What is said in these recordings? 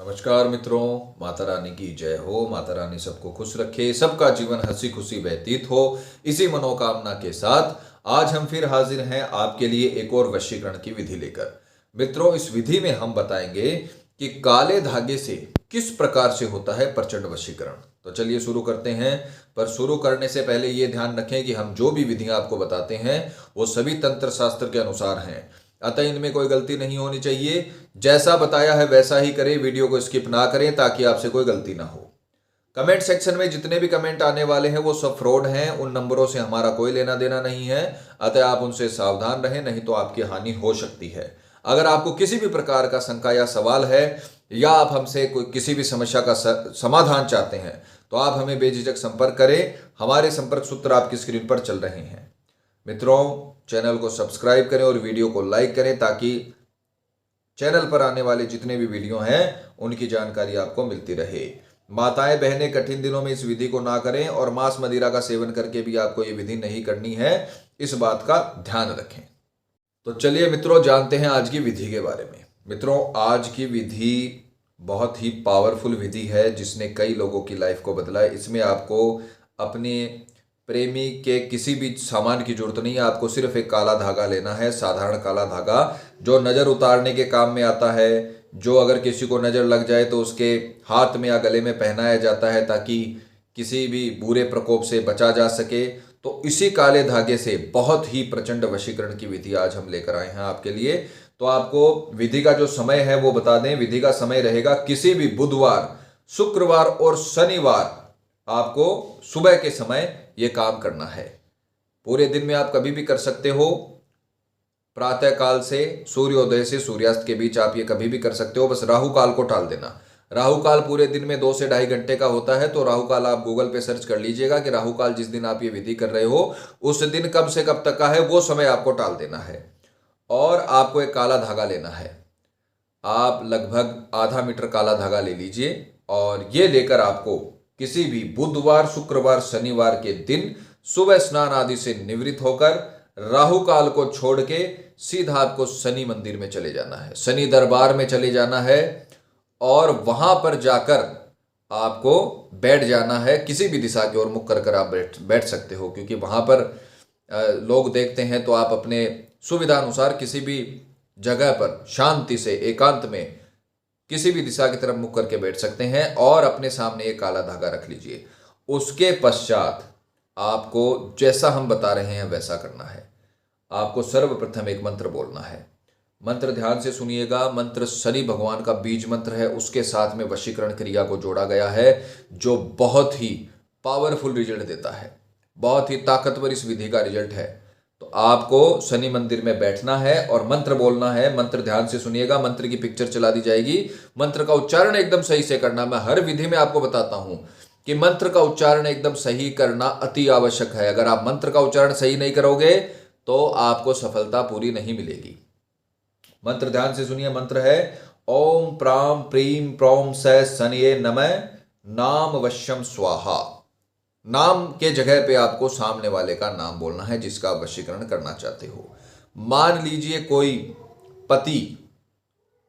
नमस्कार मित्रों, माता रानी की जय हो। माता रानी सबको खुश रखे, सबका जीवन हंसी खुशी व्यतीत हो। इसी मनोकामना के साथ आज हम फिर हाजिर हैं आपके लिए एक और वशीकरण की विधि लेकर। मित्रों, इस विधि में हम बताएंगे कि काले धागे से किस प्रकार से होता है प्रचंड वशीकरण। तो चलिए शुरू करते हैं। पर शुरू करने से पहले ये ध्यान रखें कि हम जो भी विधियां आपको बताते हैं वो सभी तंत्र शास्त्र के अनुसार हैं, अतः इनमें कोई गलती नहीं होनी चाहिए। जैसा बताया है वैसा ही करें, वीडियो को स्किप ना करें ताकि आपसे कोई गलती ना हो। कमेंट सेक्शन में जितने भी कमेंट आने वाले हैं वो सब फ्रॉड हैं, उन नंबरों से हमारा कोई लेना देना नहीं है, अतः आप उनसे सावधान रहें, नहीं तो आपकी हानि हो सकती है। अगर आपको किसी भी प्रकार का शंका या सवाल है या आप हमसे कोई किसी भी समस्या का समाधान चाहते हैं तो आप हमें बेझिझक संपर्क करें। हमारे संपर्क सूत्र आपकी स्क्रीन पर चल रहे हैं। मित्रों, चैनल को सब्सक्राइब करें और वीडियो को लाइक करें ताकि चैनल पर आने वाले जितने भी वीडियो हैं उनकी जानकारी आपको मिलती रहे। माताएं बहनें कठिन दिनों में इस विधि को ना करें और मांस मदिरा का सेवन करके भी आपको ये विधि नहीं करनी है, इस बात का ध्यान रखें। तो चलिए मित्रों, जानते हैं आज की विधि के बारे में। मित्रों, आज की विधि बहुत ही पावरफुल विधि है जिसने कई लोगों की लाइफ को बदला है। इसमें आपको अपने प्रेमी के किसी भी सामान की जरूरत नहीं है, आपको सिर्फ एक काला धागा लेना है, साधारण काला धागा जो नज़र उतारने के काम में आता है, जो अगर किसी को नज़र लग जाए तो उसके हाथ में या गले में पहनाया जाता है ताकि किसी भी बुरे प्रकोप से बचा जा सके। तो इसी काले धागे से बहुत ही प्रचंड वशीकरण की विधि आज हम लेकर आए हैं आपके लिए। तो आपको विधि का जो समय है वो बता दें। विधि का समय रहेगा किसी भी बुधवार, शुक्रवार और शनिवार आपको सुबह के समय ये काम करना है। पूरे दिन में आप कभी भी कर सकते हो, प्रातः काल से सूर्योदय से सूर्यास्त के बीच आप ये कभी भी कर सकते हो। बस राहु काल को टाल देना। राहु काल पूरे दिन में 2 से 2.5 घंटे का होता है। तो राहु काल आप गूगल पे सर्च कर लीजिएगा कि राहु काल जिस दिन आप ये विधि कर रहे हो उस दिन कब से कब तक का है, वो समय आपको टाल देना है। और आपको एक काला धागा लेना है। आप लगभग आधा मीटर काला धागा ले लीजिए और ये लेकर आपको किसी भी बुधवार, शुक्रवार, शनिवार के दिन सुबह स्नान आदि से निवृत्त होकर राहु काल को छोड़ के सीधा आपको शनि मंदिर में चले जाना है, शनि दरबार में चले जाना है और वहां पर जाकर आपको बैठ जाना है। किसी भी दिशा की ओर मुख कर आप बैठ सकते हो, क्योंकि वहां पर लोग देखते हैं। तो आप अपने सुविधा अनुसार किसी भी जगह पर शांति से एकांत में किसी भी दिशा की तरफ मुख करके बैठ सकते हैं और अपने सामने एक काला धागा रख लीजिए। उसके पश्चात आपको जैसा हम बता रहे हैं वैसा करना है। आपको सर्वप्रथम एक मंत्र बोलना है। मंत्र ध्यान से सुनिएगा। मंत्र शनि भगवान का बीज मंत्र है, उसके साथ में वशीकरण क्रिया को जोड़ा गया है जो बहुत ही पावरफुल रिजल्ट देता है। बहुत ही ताकतवर इस विधि का रिजल्ट है। तो आपको शनि मंदिर में बैठना है और मंत्र बोलना है। मंत्र ध्यान से सुनिएगा, मंत्र की पिक्चर चला दी जाएगी। मंत्र का उच्चारण एकदम सही से करना। मैं हर विधि में आपको बताता हूं कि मंत्र का उच्चारण एकदम सही करना अति आवश्यक है। अगर आप मंत्र का उच्चारण सही नहीं करोगे तो आपको सफलता पूरी नहीं मिलेगी। मंत्र ध्यान से सुनिए। मंत्र है ओम प्राम प्रीम प्रोम स शनिये नमः नाम वश्यम स्वाहा। नाम के जगह पे आपको सामने वाले का नाम बोलना है जिसका वशीकरण करना चाहते हो। मान लीजिए कोई पति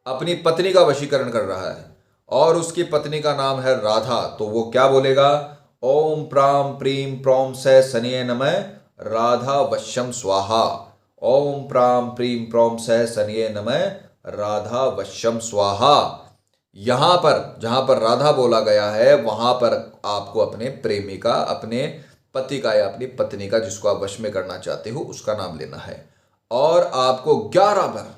अपनी पत्नी का वशीकरण कर रहा है और उसकी पत्नी का नाम है राधा, तो वो क्या बोलेगा? ओम प्राम प्रीम प्रोम स शनिये नमः राधा वश्यम स्वाहा। ओम प्राम प्रीम प्रोम स शनिये नमः राधा वश्यम स्वाहा। यहां पर जहां पर राधा बोला गया है वहां पर आपको अपने प्रेमी का, अपने पति का या अपनी पत्नी का, जिसको आप वश में करना चाहते हो, उसका नाम लेना है। और आपको 11 बार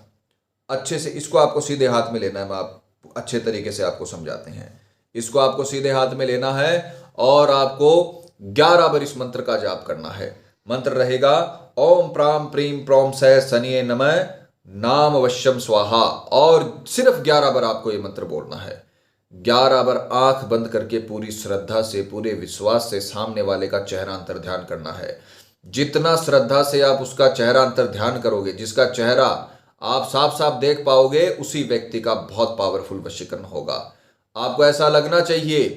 अच्छे से, इसको आपको सीधे हाथ में लेना है। आप अच्छे तरीके से आपको समझाते हैं। इसको आपको सीधे हाथ में लेना है और आपको 11 बार इस मंत्र का जाप करना है। मंत्र रहेगा ओम प्राम प्रीम प्रोम स शनिये नमः नाम वश्यम स्वाहा। और सिर्फ 11 बार आपको यह मंत्र बोलना है। 11 बार आंख बंद करके पूरी श्रद्धा से, पूरे विश्वास से सामने वाले का चेहरा अंतर ध्यान करना है। जितना श्रद्धा से आप उसका चेहरा अंतर ध्यान करोगे, जिसका चेहरा आप साफ साफ देख पाओगे, उसी व्यक्ति का बहुत पावरफुल वशीकरण होगा। आपको ऐसा लगना चाहिए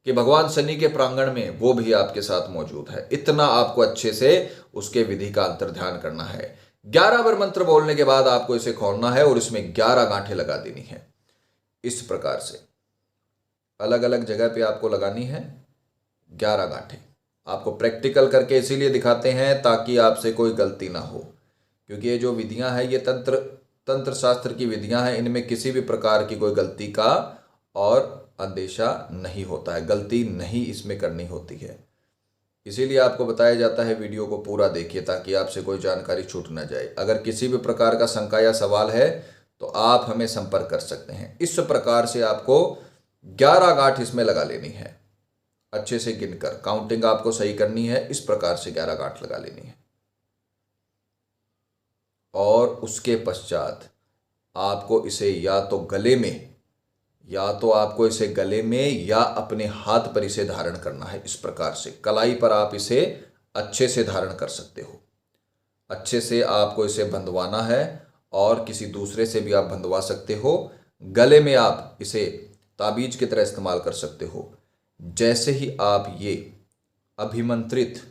कि भगवान शनि के प्रांगण में वो भी आपके साथ मौजूद है। इतना आपको अच्छे से उसके विधि का अंतर ध्यान करना है। 11 बार मंत्र बोलने के बाद आपको इसे खोलना है और इसमें 11 गांठें लगा देनी है। इस प्रकार से अलग अलग जगह पे आपको लगानी है 11 गांठें। आपको प्रैक्टिकल करके इसीलिए दिखाते हैं ताकि आपसे कोई गलती ना हो, क्योंकि ये जो विधियां हैं ये तंत्र शास्त्र की विधियां हैं, इनमें किसी भी प्रकार की कोई गलती का और अंदेशा नहीं होता है, गलती नहीं इसमें करनी होती है। इसीलिए आपको बताया जाता है वीडियो को पूरा देखिए ताकि आपसे कोई जानकारी छूट ना जाए। अगर किसी भी प्रकार का शंका या सवाल है तो आप हमें संपर्क कर सकते हैं। इस प्रकार से आपको 11 गांठ इसमें लगा लेनी है, अच्छे से गिनकर काउंटिंग आपको सही करनी है। इस प्रकार से 11 गांठ लगा लेनी है और उसके पश्चात आपको इसे या तो गले में या अपने हाथ पर इसे धारण करना है। इस प्रकार से कलाई पर आप इसे अच्छे से धारण कर सकते हो। अच्छे से आपको इसे बंधवाना है और किसी दूसरे से भी आप बंधवा सकते हो। गले में आप इसे ताबीज की तरह इस्तेमाल कर सकते हो। जैसे ही आप ये अभिमंत्रित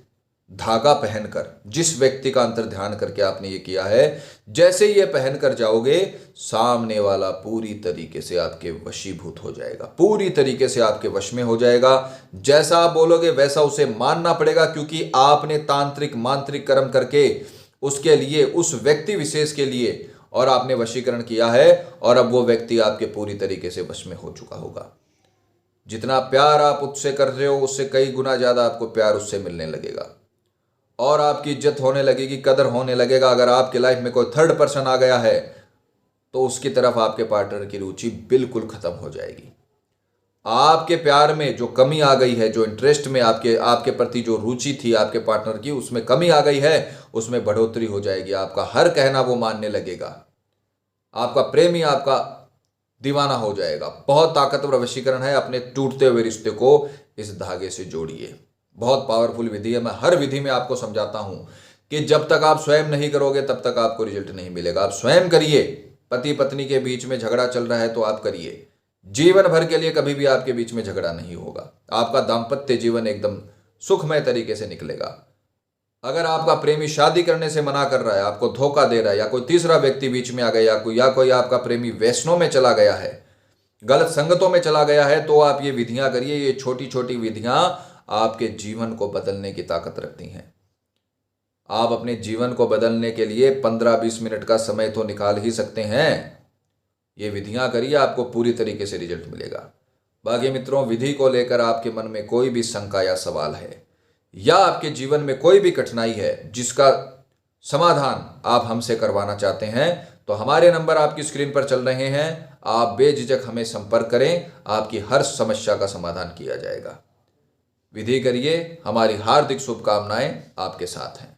धागा पहनकर, जिस व्यक्ति का अंतर ध्यान करके आपने ये किया है, जैसे ये पहनकर जाओगे सामने वाला पूरी तरीके से आपके वशीभूत हो जाएगा, पूरी तरीके से आपके वश में हो जाएगा। जैसा आप बोलोगे वैसा उसे मानना पड़ेगा, क्योंकि आपने तांत्रिक मांत्रिक कर्म करके उसके लिए, उस व्यक्ति विशेष के लिए, और आपने वशीकरण किया है और अब वो व्यक्ति आपके पूरी तरीके से वश में हो चुका होगा। जितना प्यार आप उससे कर रहे हो उससे कई गुना ज्यादा आपको प्यार उससे मिलने लगेगा और आपकी इज्जत होने लगेगी, कदर होने लगेगा। अगर आपके लाइफ में कोई थर्ड पर्सन आ गया है तो उसकी तरफ आपके पार्टनर की रुचि बिल्कुल खत्म हो जाएगी। आपके प्यार में जो कमी आ गई है, जो इंटरेस्ट में आपके प्रति जो रुचि थी आपके पार्टनर की, उसमें कमी आ गई है, उसमें बढ़ोतरी हो जाएगी। आपका हर कहना वो मानने लगेगा, आपका प्रेमी आपका दीवाना हो जाएगा। बहुत ताकतवर वशीकरण है। अपने टूटते हुए रिश्ते को इस धागे से जोड़िए। बहुत पावरफुल विधि है। मैं हर विधि में आपको समझाता हूं कि जब तक आप स्वयं नहीं करोगे तब तक आपको रिजल्ट नहीं मिलेगा। आप स्वयं करिए। पति पत्नी के बीच में झगड़ा चल रहा है तो आप करिए। जीवन भर के लिए कभी भी आपके बीच में झगड़ा नहीं होगा। आपका दाम्पत्य जीवन एकदम सुखमय तरीके से निकलेगा। अगर आपका प्रेमी शादी करने से मना कर रहा है, आपको धोखा दे रहा है, या कोई तीसरा व्यक्ति बीच में आ गया, या कोई आपका प्रेमी वैष्णव में चला गया है, गलत संगतों में चला गया है, तो आप ये विधियां करिए। ये छोटी छोटी विधियां आपके जीवन को बदलने की ताकत रखती हैं। आप अपने जीवन को बदलने के लिए 15-20 मिनट का समय तो निकाल ही सकते हैं। ये विधियां करिए, आपको पूरी तरीके से रिजल्ट मिलेगा। बाकी मित्रों, विधि को लेकर आपके मन में कोई भी शंका या सवाल है, या आपके जीवन में कोई भी कठिनाई है जिसका समाधान आप हमसे करवाना चाहते हैं, तो हमारे नंबर आपकी स्क्रीन पर चल रहे हैं। आप बेझिझक हमें संपर्क करें, आपकी हर समस्या का समाधान किया जाएगा। विधि करिए। हमारी हार्दिक शुभकामनाएं आपके साथ हैं।